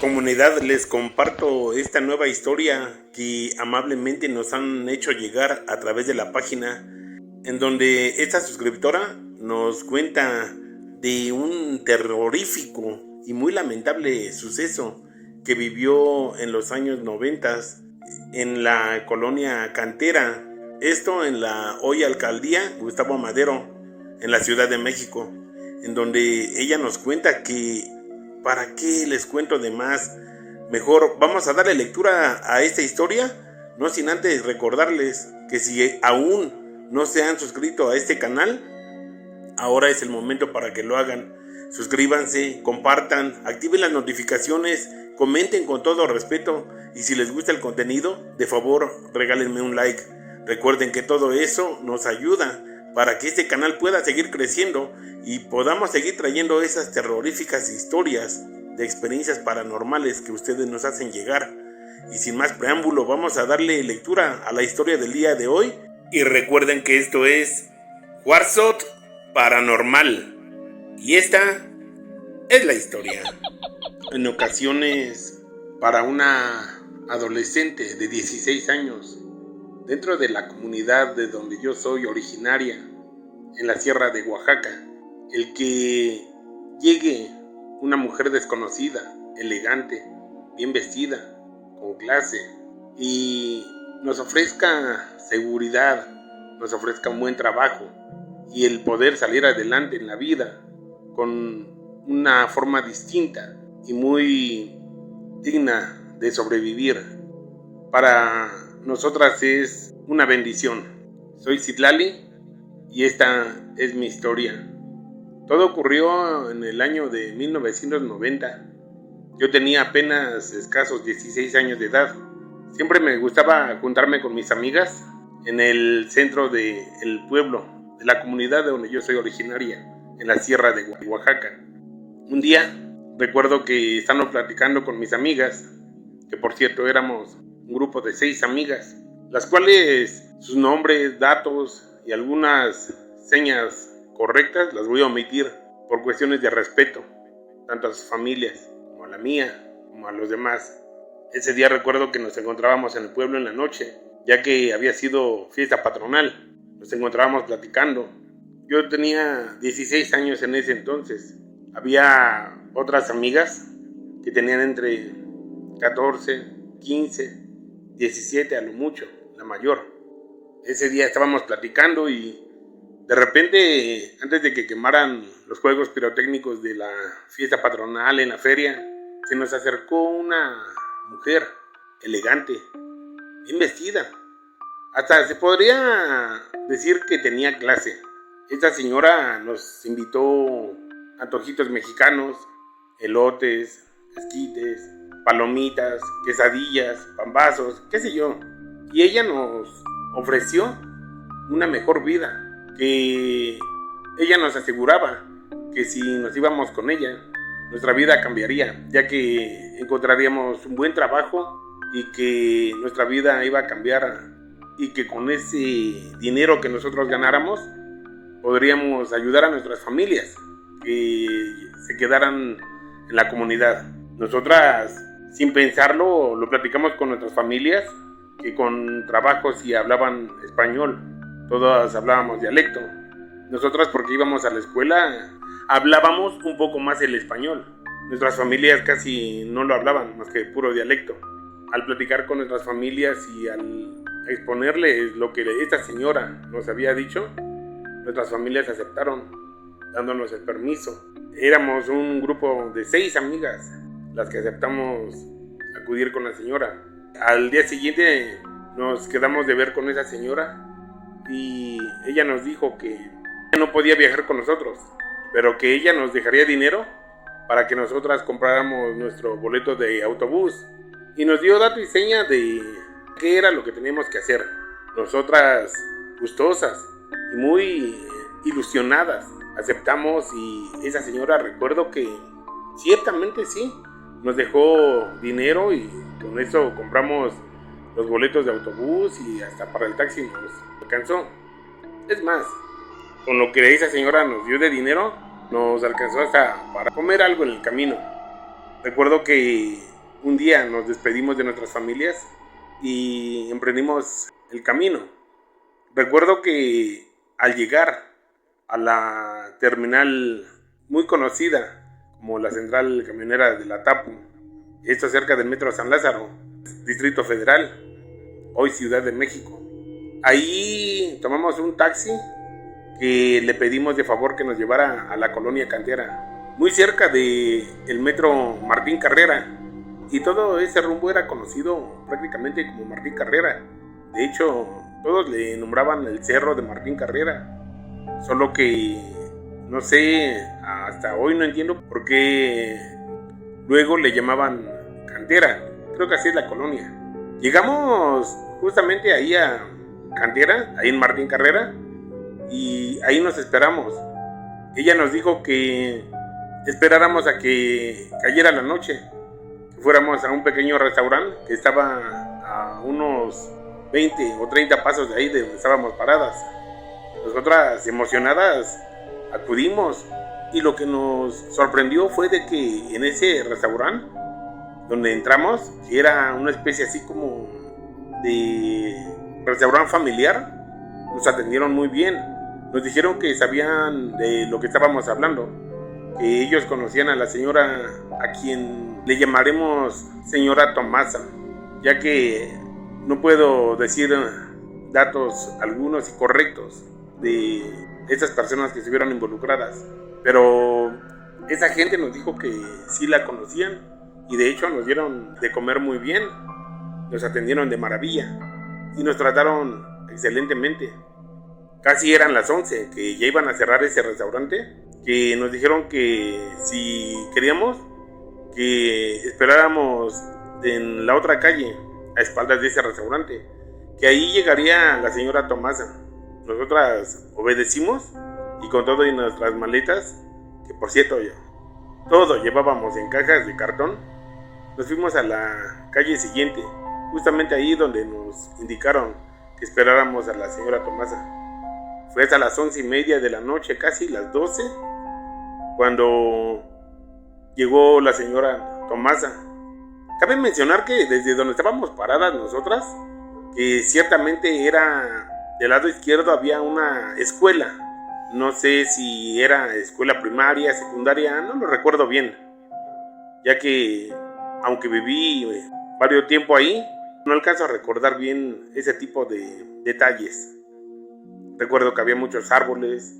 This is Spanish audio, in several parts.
Comunidad, les comparto esta nueva historia que amablemente nos han hecho llegar a través de la página, en donde esta suscriptora nos cuenta de un terrorífico y muy lamentable suceso que vivió en los años 90 en la colonia Cantera, esto en la hoy alcaldía Gustavo Amadero, en la Ciudad de México, en donde ella nos cuenta que ¿para qué les cuento de más? Mejor vamos a darle lectura a esta historia, no sin antes recordarles que si aún no se han suscrito a este canal, ahora es el momento para que lo hagan. Suscríbanse, compartan, activen las notificaciones, comenten con todo respeto y si les gusta el contenido, de favor regálenme un like. Recuerden que todo eso nos ayuda para que este canal pueda seguir creciendo y podamos seguir trayendo esas terroríficas historias de experiencias paranormales que ustedes nos hacen llegar. Y sin más preámbulo, vamos a darle lectura a la historia del día de hoy. Y recuerden que esto es Warzot Paranormal. Y esta es la historia. En ocasiones, para una adolescente de 16 años, dentro de la comunidad de donde yo soy originaria, en la sierra de Oaxaca, el que llegue una mujer desconocida, elegante, bien vestida, con clase, y nos ofrezca seguridad, nos ofrezca un buen trabajo y el poder salir adelante en la vida con una forma distinta y muy digna de sobrevivir, para nosotras es una bendición. Soy Citlali y esta es mi historia. Todo ocurrió en el año de 1990. Yo tenía apenas escasos 16 años de edad. Siempre me gustaba juntarme con mis amigas en el centro del pueblo, de la comunidad de donde yo soy originaria, en la sierra de Oaxaca. Un día recuerdo que estando platicando con mis amigas, que por cierto éramos un grupo de 6 amigas, las cuales sus nombres, datos y algunas señas correctas las voy a omitir por cuestiones de respeto, tanto a sus familias como a la mía, como a los demás. Ese día recuerdo que nos encontrábamos en el pueblo en la noche, ya que había sido fiesta patronal. Nos encontrábamos platicando. Yo tenía 16 años en ese entonces. Había otras amigas que tenían entre 14, 15, 17 a lo mucho, la mayor. Ese día estábamos platicando y de repente, antes de que quemaran los juegos pirotécnicos de la fiesta patronal en la feria, se nos acercó una mujer elegante, bien vestida. Hasta se podría decir que tenía clase. Esta señora nos invitó a antojitos mexicanos, elotes, esquites, palomitas, quesadillas, pambazos, qué sé yo. Y ella nos ofreció una mejor vida, que ella nos aseguraba que si nos íbamos con ella, nuestra vida cambiaría, ya que encontraríamos un buen trabajo y que nuestra vida iba a cambiar y que con ese dinero que nosotros ganáramos podríamos ayudar a nuestras familias que se quedaran en la comunidad. Nosotras, sin pensarlo, lo platicamos con nuestras familias, que con trabajo si hablaban español, todas hablábamos dialecto. Nosotras, porque íbamos a la escuela, hablábamos un poco más el español. Nuestras familias casi no lo hablaban, más que puro dialecto. Al platicar con nuestras familias y al exponerles lo que esta señora nos había dicho, nuestras familias aceptaron, dándonos el permiso. Éramos un grupo de 6 amigas las que aceptamos acudir con la señora. Al día siguiente nos quedamos de ver con esa señora y ella nos dijo que no podía viajar con nosotros, pero que ella nos dejaría dinero para que nosotras compráramos nuestro boleto de autobús, y nos dio dato y seña de qué era lo que teníamos que hacer. Nosotras, gustosas y muy ilusionadas, aceptamos, y esa señora, recuerdo que ciertamente sí, nos dejó dinero y con eso compramos los boletos de autobús y hasta para el taxi nos alcanzó. Es más, con lo que esa señora nos dio de dinero, nos alcanzó hasta para comer algo en el camino. Recuerdo que un día nos despedimos de nuestras familias y emprendimos el camino. Recuerdo que al llegar a la terminal muy conocida como la central camionera de la Tapu, esto cerca del Metro San Lázaro, Distrito Federal, hoy Ciudad de México. Ahí tomamos un taxi que le pedimos de favor que nos llevara a la colonia Cantera, muy cerca del Metro Martín Carrera, y todo ese rumbo era conocido prácticamente como Martín Carrera. De hecho, todos le nombraban el cerro de Martín Carrera, solo que no sé, hasta hoy no entiendo por qué luego le llamaban Cantera. Creo que así es la colonia. Llegamos justamente ahí a Cantera, ahí en Martín Carrera, y ahí nos esperamos. Ella nos dijo que esperáramos a que cayera la noche, que fuéramos a un pequeño restaurante que estaba a unos 20 o 30 pasos de ahí de donde estábamos paradas. Nosotras, emocionadas, acudimos, y lo que nos sorprendió fue de que en ese restaurante donde entramos, que era una especie así como de restaurante familiar, nos atendieron muy bien. Nos dijeron que sabían de lo que estábamos hablando, que ellos conocían a la señora a quien le llamaremos señora Tomasa, ya que no puedo decir datos algunos y correctos de estas personas que estuvieron involucradas, pero esa gente nos dijo que sí la conocían, y de hecho nos dieron de comer muy bien, nos atendieron de maravilla y nos trataron excelentemente. Casi eran las 11, que ya iban a cerrar ese restaurante, que nos dijeron que si queríamos que esperáramos en la otra calle, a espaldas de ese restaurante, que ahí llegaría la señora Tomasa. Nosotras obedecimos, y con todo y nuestras maletas, que por cierto todo llevábamos en cajas de cartón, nos fuimos a la calle siguiente, justamente ahí donde nos indicaron que esperáramos a la señora Tomasa. Fue hasta las 11:30 de la noche, casi las 12, cuando llegó la señora Tomasa. Cabe mencionar que desde donde estábamos paradas nosotras, que ciertamente era del lado izquierdo, había una escuela. No sé si era escuela primaria, secundaria, no lo recuerdo bien, ya que aunque viví varios tiempo ahí, no alcanzo a recordar bien ese tipo de detalles. Recuerdo que había muchos árboles.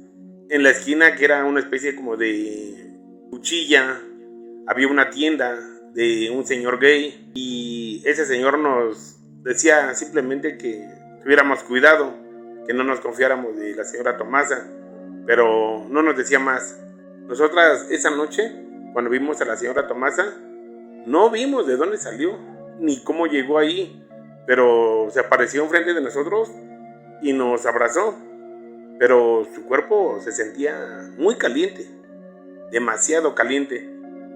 En la esquina, que era una especie como de cuchilla, había una tienda de un señor gay, y ese señor nos decía simplemente que tuviéramos cuidado, que no nos confiáramos de la señora Tomasa, pero no nos decía más. Nosotras esa noche, cuando vimos a la señora Tomasa, no vimos de dónde salió ni cómo llegó ahí, pero se apareció enfrente de nosotros y nos abrazó. Pero su cuerpo se sentía muy caliente, demasiado caliente.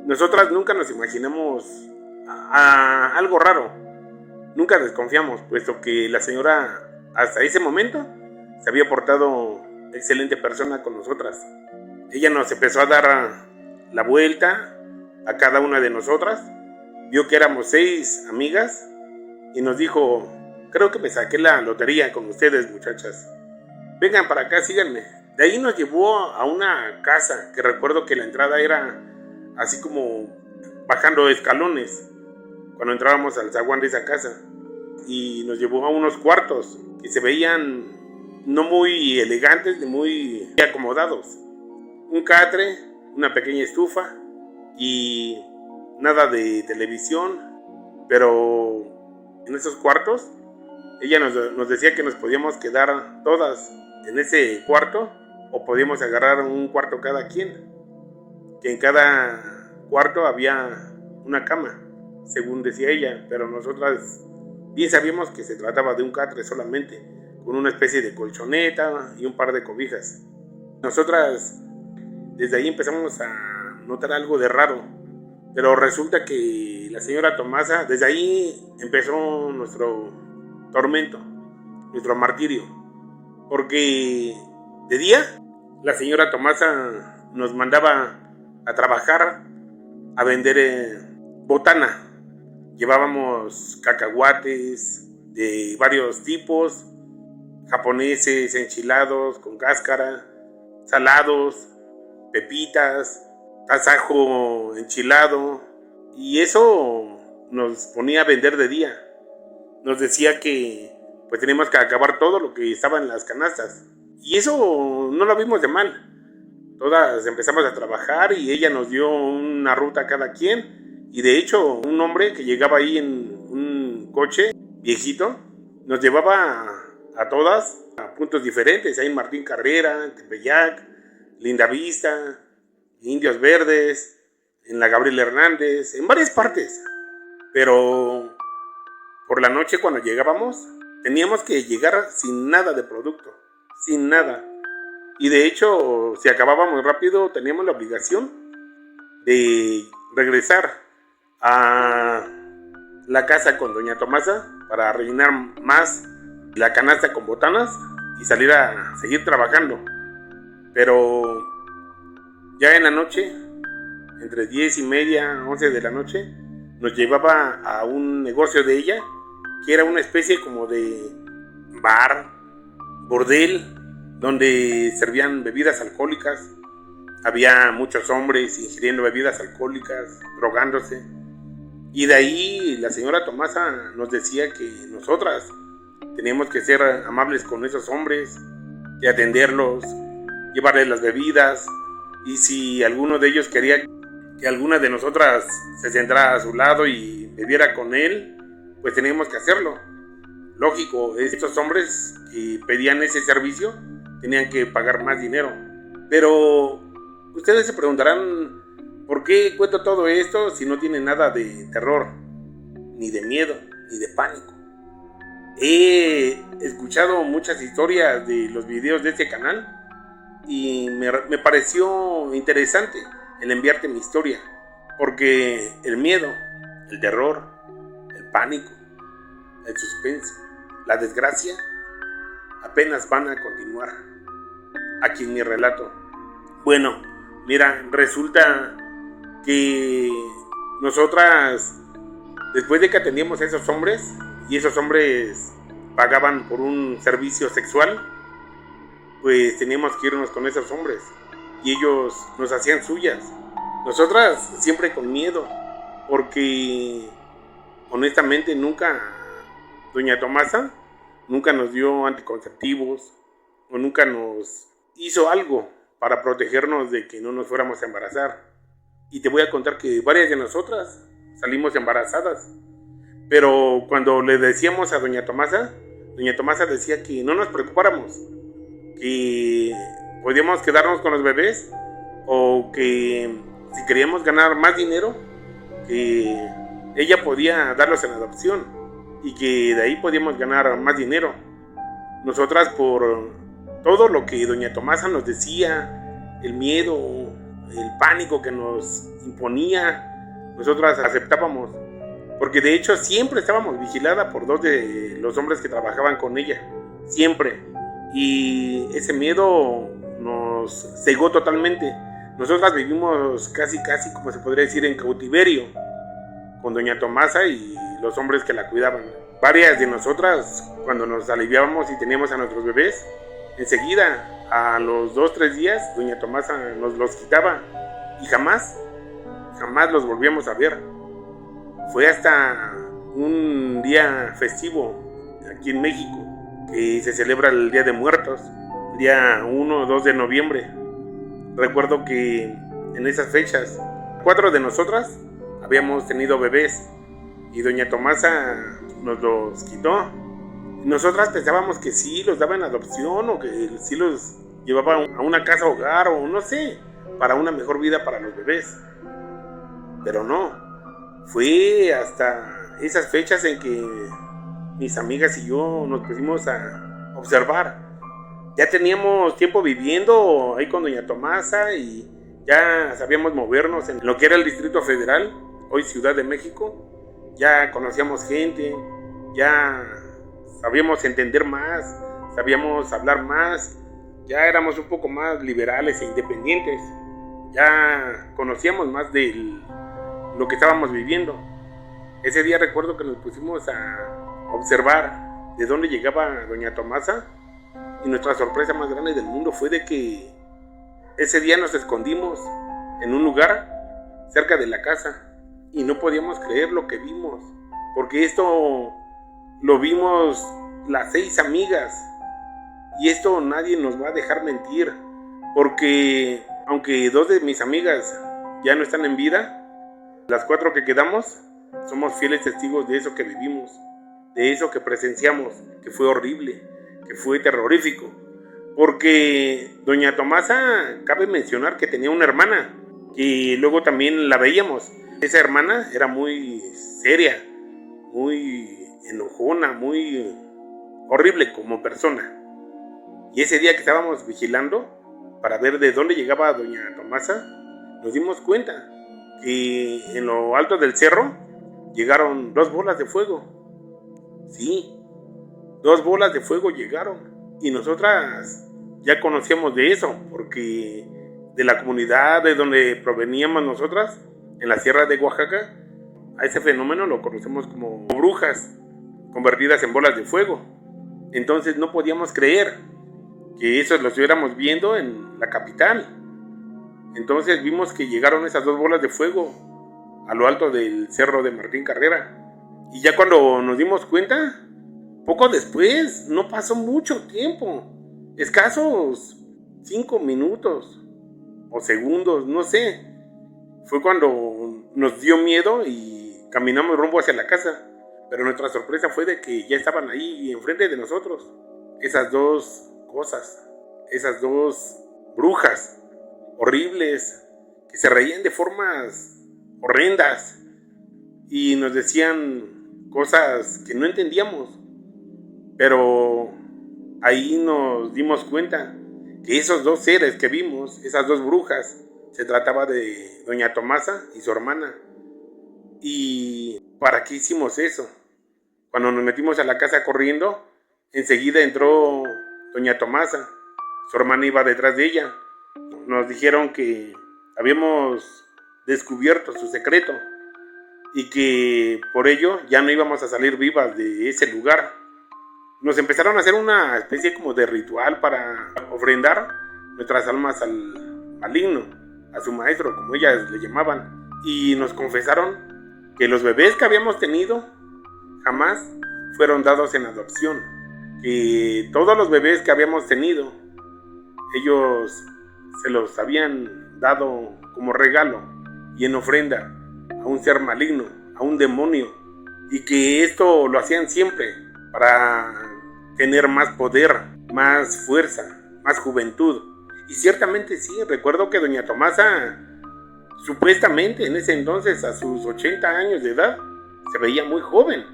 Nosotras nunca nos imaginamos a algo raro, nunca desconfiamos, puesto que la señora hasta ese momento se había portado excelente persona con nosotras. Ella nos empezó a dar la vuelta a cada una de nosotras, vio que éramos 6 amigas y nos dijo: creo que me saqué la lotería con ustedes, muchachas. Vengan para acá, síganme. De ahí nos llevó a una casa, que recuerdo que la entrada era así como bajando escalones cuando entrábamos al zaguán de esa casa, y nos llevó a unos cuartos que se veían no muy elegantes ni muy acomodados. Un catre, una pequeña estufa y nada de televisión, pero en esos cuartos ella nos decía que nos podíamos quedar todas en ese cuarto, o podíamos agarrar un cuarto cada quien, que en cada cuarto había una cama, según decía ella, pero nosotras bien sabíamos que se trataba de un catre solamente, con una especie de colchoneta y un par de cobijas. Nosotras desde ahí empezamos a notar algo de raro, pero resulta que la señora Tomasa, desde ahí empezó nuestro tormento, nuestro martirio, porque de día la señora Tomasa nos mandaba a trabajar, a vender botana, Llevábamos cacahuates de varios tipos, japoneses, enchilados con cáscara, salados, pepitas, tasajo enchilado, y eso nos ponía a vender de día. Nos decía que pues teníamos que acabar todo lo que estaba en las canastas, y eso no lo vimos de mal. Todas empezamos a trabajar y ella nos dio una ruta a cada quien, y de hecho un hombre que llegaba ahí en un coche viejito nos llevaba a todas a puntos diferentes, ahí en Martín Carrera, en Tepeyac, Linda Vista, Indios Verdes, en la Gabriel Hernández, en varias partes. Pero por la noche cuando llegábamos teníamos que llegar sin nada de producto, sin nada. Y de hecho, si acabábamos rápido, teníamos la obligación de regresar a la casa con doña Tomasa para rellenar más la canasta con botanas y salir a seguir trabajando. Pero ya en la noche, entre 10:30, 11 de la noche, nos llevaba a un negocio de ella, que era una especie como de bar, bordel, donde servían bebidas alcohólicas. Había muchos hombres ingiriendo bebidas alcohólicas, drogándose. Y de ahí la señora Tomasa nos decía que nosotras teníamos que ser amables con esos hombres, y atenderlos, llevarles las bebidas, y si alguno de ellos quería que alguna de nosotras se sentara a su lado y bebiera con él, pues teníamos que hacerlo. Lógico, estos hombres que pedían ese servicio tenían que pagar más dinero. Pero ustedes se preguntarán, ¿por qué cuento todo esto si no tiene nada de terror, ni de miedo, ni de pánico? He escuchado muchas historias de los videos de este canal y me pareció interesante el enviarte mi historia, porque el miedo, el terror, el pánico, el suspense, la desgracia apenas van a continuar aquí en mi relato. Bueno, mira, resulta que nosotras, después de que atendíamos a esos hombres, y esos hombres pagaban por un servicio sexual, pues teníamos que irnos con esos hombres, y ellos nos hacían suyas. Nosotras siempre con miedo, porque honestamente doña Tomasa nunca nos dio anticonceptivos, o nunca nos hizo algo para protegernos de que no nos fuéramos a embarazar. Y te voy a contar que varias de nosotras salimos embarazadas. Pero cuando le decíamos a doña Tomasa decía que no nos preocupáramos, que podíamos quedarnos con los bebés, o que si queríamos ganar más dinero, que ella podía darlos en adopción, y que de ahí podíamos ganar más dinero. Nosotras, por todo lo que doña Tomasa nos decía, el miedo, el pánico que nos imponía, nosotras aceptábamos, porque de hecho siempre estábamos vigiladas por 2 de los hombres que trabajaban con ella, siempre, y ese miedo nos cegó totalmente. Nosotras vivimos casi como se podría decir en cautiverio con doña Tomasa y los hombres que la cuidaban. Varias de nosotras, cuando nos aliviábamos y teníamos a nuestros bebés, enseguida, a los 2-3 días, doña Tomasa nos los quitaba y jamás los volvíamos a ver. Fue hasta un día festivo aquí en México, que se celebra el Día de Muertos, día 1 o 2 de noviembre. Recuerdo que en esas fechas 4 de nosotras habíamos tenido bebés y doña Tomasa nos los quitó. Nosotras pensábamos que sí los daba en adopción, o que sí los llevaba a una casa hogar, o no sé, para una mejor vida para los bebés. Pero no, fue hasta esas fechas en que mis amigas y yo nos pusimos a observar. Ya teníamos tiempo viviendo ahí con doña Tomasa y ya sabíamos movernos en lo que era el Distrito Federal, hoy Ciudad de México. Ya conocíamos gente, ya sabíamos entender más, sabíamos hablar más, ya éramos un poco más liberales e independientes, ya conocíamos más de lo que estábamos viviendo. Ese día recuerdo que nos pusimos a observar de dónde llegaba doña Tomasa, y nuestra sorpresa más grande del mundo fue de que ese día nos escondimos en un lugar cerca de la casa y no podíamos creer lo que vimos, porque esto lo vimos las 6 amigas, y esto nadie nos va a dejar mentir, porque aunque 2 de mis amigas ya no están en vida, las 4 que quedamos somos fieles testigos de eso que vivimos, de eso que presenciamos, que fue horrible, que fue terrorífico. Porque doña Tomasa, cabe mencionar que tenía una hermana, que luego también la veíamos. Esa hermana era muy seria, muy enojona, muy horrible como persona. Y ese día que estábamos vigilando para ver de dónde llegaba doña Tomasa, nos dimos cuenta que en lo alto del cerro llegaron 2 bolas de fuego. Sí, 2 bolas de fuego llegaron. Y nosotras ya conocíamos de eso, porque de la comunidad de donde proveníamos nosotras, en la sierra de Oaxaca, a ese fenómeno lo conocemos como brujas convertidas en bolas de fuego. Entonces no podíamos creer que eso lo estuviéramos viendo en la capital. Entonces vimos que llegaron esas 2 bolas de fuego a lo alto del cerro de Martín Carrera. Y ya cuando nos dimos cuenta, poco después, no pasó mucho tiempo, escasos 5 minutos o segundos, no sé, fue cuando nos dio miedo y caminamos rumbo hacia la casa. Pero nuestra sorpresa fue de que ya estaban ahí enfrente de nosotros esas 2 cosas, esas 2 brujas horribles que se reían de formas horrendas y nos decían cosas que no entendíamos. Pero ahí nos dimos cuenta que esos 2 seres que vimos, esas 2 brujas, se trataba de doña Tomasa y su hermana. ¿Y para qué hicimos eso? Cuando nos metimos a la casa corriendo, enseguida entró doña Tomasa. Su hermana iba detrás de ella. Nos dijeron que habíamos descubierto su secreto y que por ello ya no íbamos a salir vivas de ese lugar. Nos empezaron a hacer una especie como de ritual para ofrendar nuestras almas al maligno, a su maestro, como ellas le llamaban. Y nos confesaron que los bebés que habíamos tenido jamás fueron dados en adopción. Que todos los bebés que habíamos tenido, ellos se los habían dado como regalo y en ofrenda a un ser maligno, a un demonio. Y que esto lo hacían siempre para tener más poder, más fuerza, más juventud. Y ciertamente sí, recuerdo que doña Tomasa, supuestamente en ese entonces, a sus 80 años de edad, se veía muy joven.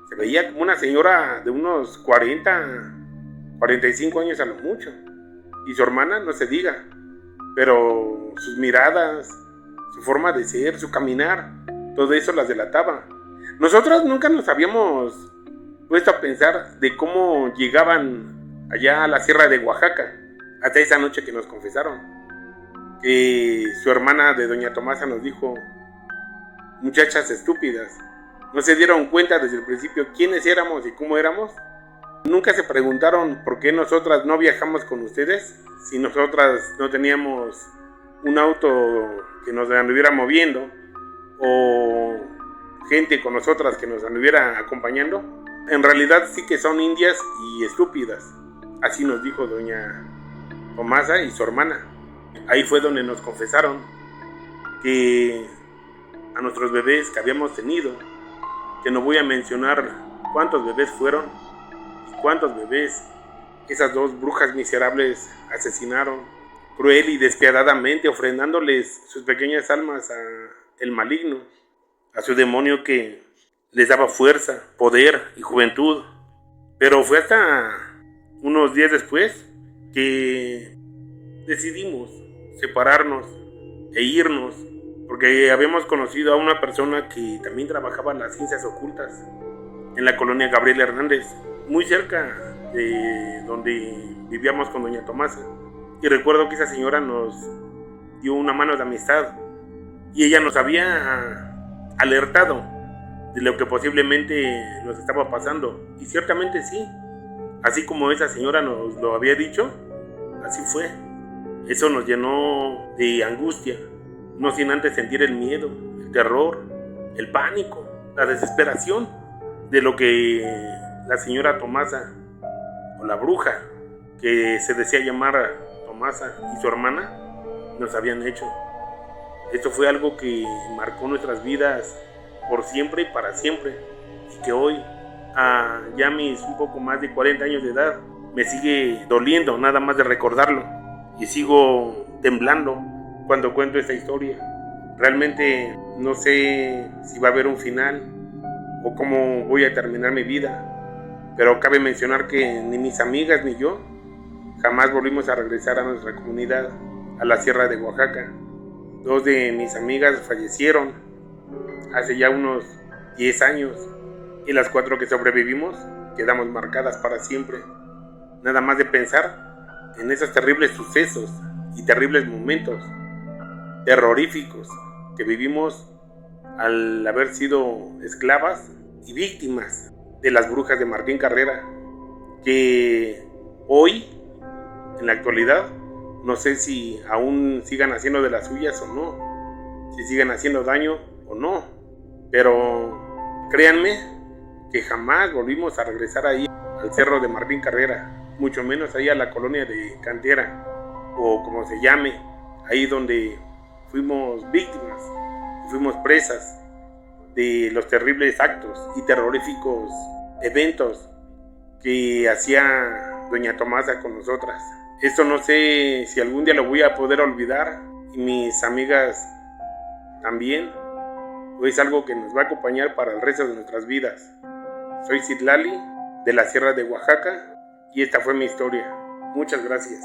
Se veía como una señora de unos 40, 45 años a lo mucho. Y su hermana, no se diga. Pero sus miradas, su forma de ser, su caminar, todo eso las delataba. Nosotros nunca nos habíamos puesto a pensar de cómo llegaban allá a la sierra de Oaxaca, hasta esa noche que nos confesaron que su hermana de doña Tomasa nos dijo: muchachas estúpidas, ¿no se dieron cuenta desde el principio quiénes éramos y cómo éramos? ¿Nunca se preguntaron por qué nosotras no viajamos con ustedes? Si nosotras no teníamos un auto que nos anduviera moviendo o gente con nosotras que nos anduviera acompañando. En realidad sí que son indias y estúpidas. Así nos dijo doña Tomasa y su hermana. Ahí fue donde nos confesaron que a nuestros bebés que habíamos tenido, que no voy a mencionar cuántos bebés fueron y cuántos bebés esas 2 brujas miserables asesinaron cruel y despiadadamente, ofrendándoles sus pequeñas almas a el maligno, a su demonio que les daba fuerza, poder y juventud. Pero fue hasta unos días después que decidimos separarnos e irnos, porque habíamos conocido a una persona que también trabajaba en las ciencias ocultas en la colonia Gabriel Hernández, muy cerca de donde vivíamos con doña Tomasa. Y recuerdo que esa señora nos dio una mano de amistad y ella nos había alertado de lo que posiblemente nos estaba pasando. Y ciertamente sí, así como esa señora nos lo había dicho, así fue. Eso nos llenó de angustia, no sin antes sentir el miedo, el terror, el pánico, la desesperación de lo que la señora Tomasa, o la bruja, que se decía llamar Tomasa, y su hermana, nos habían hecho. Esto fue algo que marcó nuestras vidas por siempre y para siempre, y que hoy, a ya mis un poco más de 40 años de edad, me sigue doliendo nada más de recordarlo, y sigo temblando cuando cuento esta historia. Realmente no sé si va a haber un final o cómo voy a terminar mi vida, pero cabe mencionar que ni mis amigas ni yo jamás volvimos a regresar a nuestra comunidad, a la Sierra de Oaxaca. 2 de mis amigas fallecieron hace ya unos 10 años y las 4 que sobrevivimos quedamos marcadas para siempre. Nada más de pensar en esos terribles sucesos y terribles momentos terroríficos que vivimos al haber sido esclavas y víctimas de las brujas de Martín Carrera, que hoy, en la actualidad, no sé si aún sigan haciendo de las suyas o no, si sigan haciendo daño o no, pero créanme que jamás volvimos a regresar ahí al cerro de Martín Carrera, mucho menos ahí a la colonia de Cantera, o como se llame, ahí donde fuimos víctimas, fuimos presas de los terribles actos y terroríficos eventos que hacía doña Tomasa con nosotras. Esto no sé si algún día lo voy a poder olvidar, y mis amigas también, o es algo que nos va a acompañar para el resto de nuestras vidas. Soy Citlali, de la Sierra de Oaxaca, y esta fue mi historia. Muchas gracias.